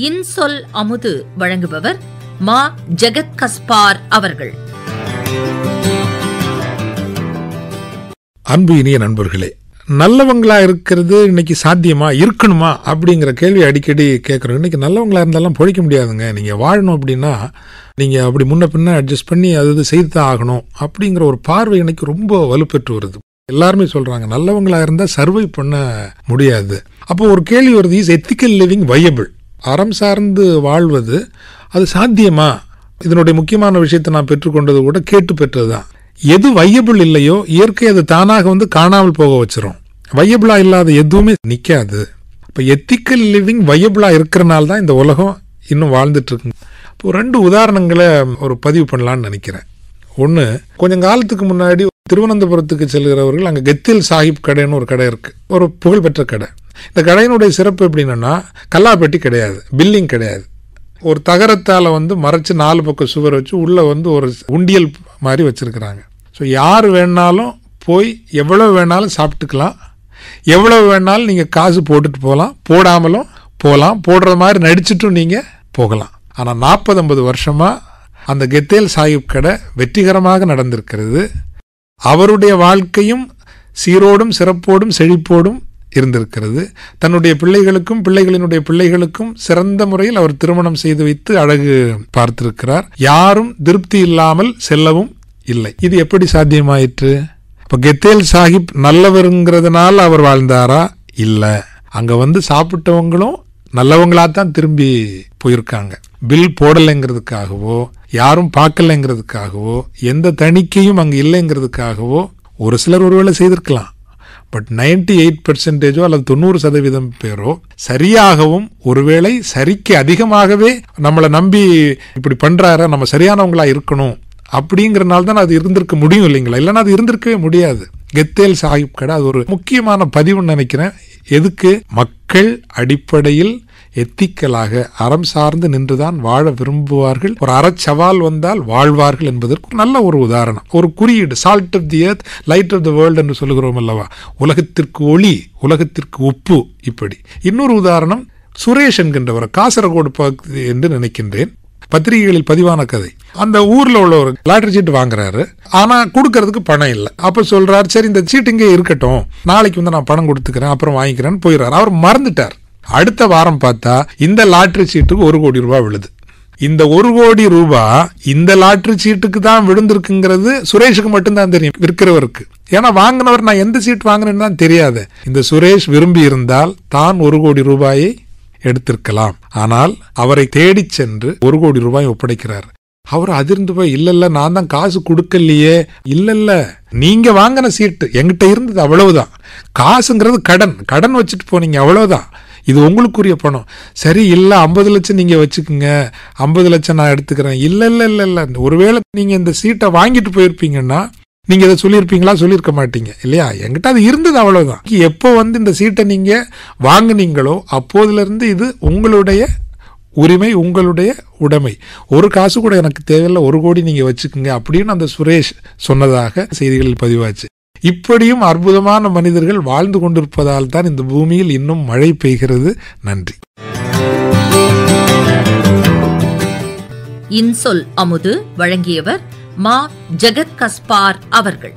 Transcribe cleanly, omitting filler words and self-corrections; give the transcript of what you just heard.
இன்சொல் அமுது வழங்குபவர் மா. ஜெகத் கஸ்பார் அவர்கள். அன்பு இனிய நண்பர்களே, நல்லவங்களா இருக்கிறது இன்னைக்கு சாத்தியமா, இருக்கணுமா அப்படிங்கிற கேள்வி அடிக்கடி கேட்குறோம். இன்னைக்கு நல்லவங்களா இருந்தாலும் பொழைக்க முடியாதுங்க. நீங்கள் வாழணும் அப்படின்னா நீங்கள் அப்படி முன்ன பின்ன அட்ஜஸ்ட் பண்ணி அது செய்து தான் ஆகணும் அப்படிங்கிற ஒரு பார்வை இன்னைக்கு ரொம்ப வலுப்பெற்று வருது. எல்லாருமே சொல்கிறாங்க நல்லவங்களா இருந்தால் சர்வை பண்ண முடியாது. அப்போ ஒரு கேள்வி வருது, இஸ் எத்திக்கல் லிவிங் வயபிள்? அறம் சார்ந்து வாழ்வது அது சாத்தியமா? இதனுடைய முக்கியமான விஷயத்தை நான் பெற்றுக்கொண்டது கூட கேட்டு பெற்றது தான். எது வையபிள் இல்லையோ இயற்கை அது தானாக காணாமல் போக வச்சிரும். வையபிளா இல்லாத எதுவுமே நிற்காது. இப்போ எத்திக்கல் லிவிங் வையபிளா இருக்கிறனால தான் இந்த உலகம் இன்னும் வாழ்ந்துட்டு இருக்கு. இப்போ 2 உதாரணங்களை ஒரு பதிவு பண்ணலான்னு நினைக்கிறேன். ஒன்று, கொஞ்சம் காலத்துக்கு முன்னாடி திருவனந்தபுரத்துக்கு செல்கிறவர்கள் அங்கே கெத்தில் சாஹிப் கடைன்னு ஒரு கடை இருக்குது, ஒரு புகழ்பெற்ற கடை. இந்த கடையினுடைய சிறப்பு எப்படின்னா கல்லாப்பெட்டி கிடையாது, பில்லிங் கிடையாது. ஒரு தகரத்தால் மறைச்சு 4 பக்கம் சுவர் வச்சு உள்ளே ஒரு உண்டியல் மாதிரி வச்சுருக்கிறாங்க. ஸோ யார் வேணாலும் போய் எவ்வளோ வேணாலும் சாப்பிட்டுக்கலாம், எவ்வளோ வேணாலும் நீங்கள் காசு போட்டுட்டு போகலாம், போடாமலும் போகலாம், போடுற மாதிரி நடிச்சிட்டும் நீங்கள் போகலாம். ஆனால் 40-50 வருஷமாக அந்த கெத்தேல் சாஹிப் கடை வெற்றிகரமாக நடந்திருக்கிறது. அவருடைய வாழ்க்கையும் சீரோடும் சிறப்போடும் செழிப்போடும் இருந்திருக்கிறது. தன்னுடைய பிள்ளைகளுக்கும் பிள்ளைகளினுடைய பிள்ளைகளுக்கும் சிறந்த முறையில் அவர் திருமணம் செய்து வைத்து அழகு பார்த்திருக்கிறார். யாரும் திருப்தி இல்லாமல் செல்லவும் இல்லை. இது எப்படி சாத்தியமாயிற்று? இப்போ கெத்தேல் சாஹிப் நல்லவருங்கிறதுனால அவர் வாழ்ந்தாரா? இல்லை. அங்கே சாப்பிட்டவங்களும் நல்லவங்களாத்தான் திரும்பி போயிருக்காங்க. பில் போடலைங்கிறதுக்காகவோ யாரும் பார்க்கலைங்கிறதுக்காகவோ எந்த தணிக்கையும் அங்கே இல்லைங்கிறதுக்காகவோ ஒரு சிலர் ஒருவேளை செய்திருக்கலாம். பட் 98% அல்லது 90% பேரோ சரியாகவும் ஒருவேளை சரிக்கு அதிகமாகவே நம்மளை நம்பி இப்படி பண்றாரு, நம்ம சரியானவங்களா இருக்கணும் அப்படிங்கிறனால தான் அது இருந்திருக்க முடியும் இல்லைங்களா? இல்லைன்னா அது இருந்திருக்கவே முடியாது. கெத்தேல் சாஹிப் கடை அது ஒரு முக்கியமான பதிவுன்னு நினைக்கிறேன். எதுக்கு? மக்கள் அடிப்படையில் எத்திக்கலாக அறம் சார்ந்து நின்றுதான் வாழ விரும்புவார்கள். ஒரு அறச்சவால் வந்தால் வாழ்வார்கள் என்பதற்கு நல்ல ஒரு உதாரணம், ஒரு குறியீடு. Salt of the earth, light of the world என்று சொல்லுகிறோம் அல்லவா? உலகத்திற்கு ஒளி, உலகத்திற்கு உப்பு. இப்படி இன்னொரு உதாரணம் சுரேஷ் என்கின்றவர், காசரகோடு பகுதி என்று நினைக்கின்றேன், பத்திரிகைகளில் பதிவான கதை. அந்த ஊர்ல உள்ள ஒரு லாட்டரி சீட்டு வாங்குறாரு, ஆனா கொடுக்கறதுக்கு பணம் இல்லை. அப்ப சொல்றாரு, சரி இந்த சீட்டு இங்கே இருக்கட்டும், நாளைக்கு நான் பணம் கொடுத்துக்கிறேன், அப்புறம் வாங்கிக்கிறேன்னு போயிடுறாரு. அவர் மறந்துட்டார். அடுத்த வாரம் பார்த்தா இந்த லாட்டரி சீட்டுக்கு 1 கோடி ரூபாய் விழுது. இந்த 1 கோடி ரூபாய் இந்த லாட்டரி சீட்டுக்கு தான் விழுந்திருக்குங்கிறது சுரேஷுக்கு மட்டும்தான் தெரியும், விற்கிறவருக்கு. ஏன்னா வாங்கினவர் நான் எந்த சீட் வாங்கினேன்னு தான் தெரியாது. இந்த சுரேஷ் விரும்பி இருந்தால் தான் 1 கோடி ரூபாயை எடுத்திருக்கலாம். ஆனால் அவரை தேடி சென்று 1 கோடி ரூபாய் ஒப்படைக்கிறார். அவர் அதிர்ந்து போய், இல்ல நான் தான் காசு கொடுக்கலையே. இல்ல, நீங்க வாங்கின சீட்டு எங்கிட்ட இருந்தது, அவ்வளவுதான். காசுங்கிறது கடன் வச்சுட்டு போனீங்க, அவ்வளவுதான். இது உங்களுக்குரிய பணம். சரி, இல்ல 50 லட்சம் நீங்க வச்சுக்குங்க, 50 லட்சம் நான் எடுத்துக்கிறேன். இல்ல, ஒருவேளை நீங்க இந்த சீட்டை வாங்கிட்டு போயிருப்பீங்கன்னா நீங்க இதை சொல்லியிருப்பீங்களா? சொல்லியிருக்க மாட்டீங்க இல்லையா? என்கிட்ட அது இருந்தது, அவ்வளவுதான். எப்போ இந்த சீட்டை நீங்க வாங்குனீங்களோ அப்போதுல இருந்து இது உங்களுடைய உரிமை, உங்களுடைய உடைமை. ஒரு காசு கூட எனக்கு தேவையில்லை, 1 கோடி நீங்க வச்சுக்கோங்க அப்படின்னு அந்த சுரேஷ் சொன்னதாக செய்திகளில் பதிவாச்சு. இப்படியும் அற்புதமான மனிதர்கள் வாழ்ந்து கொண்டிருப்பதால் தான் இந்த பூமியில் இன்னும் மழை பெய்கிறது. நன்றி. இன்சொல் அமுது வழங்கியவர் மா. ஜெகத் கஸ்பார் அவர்கள்.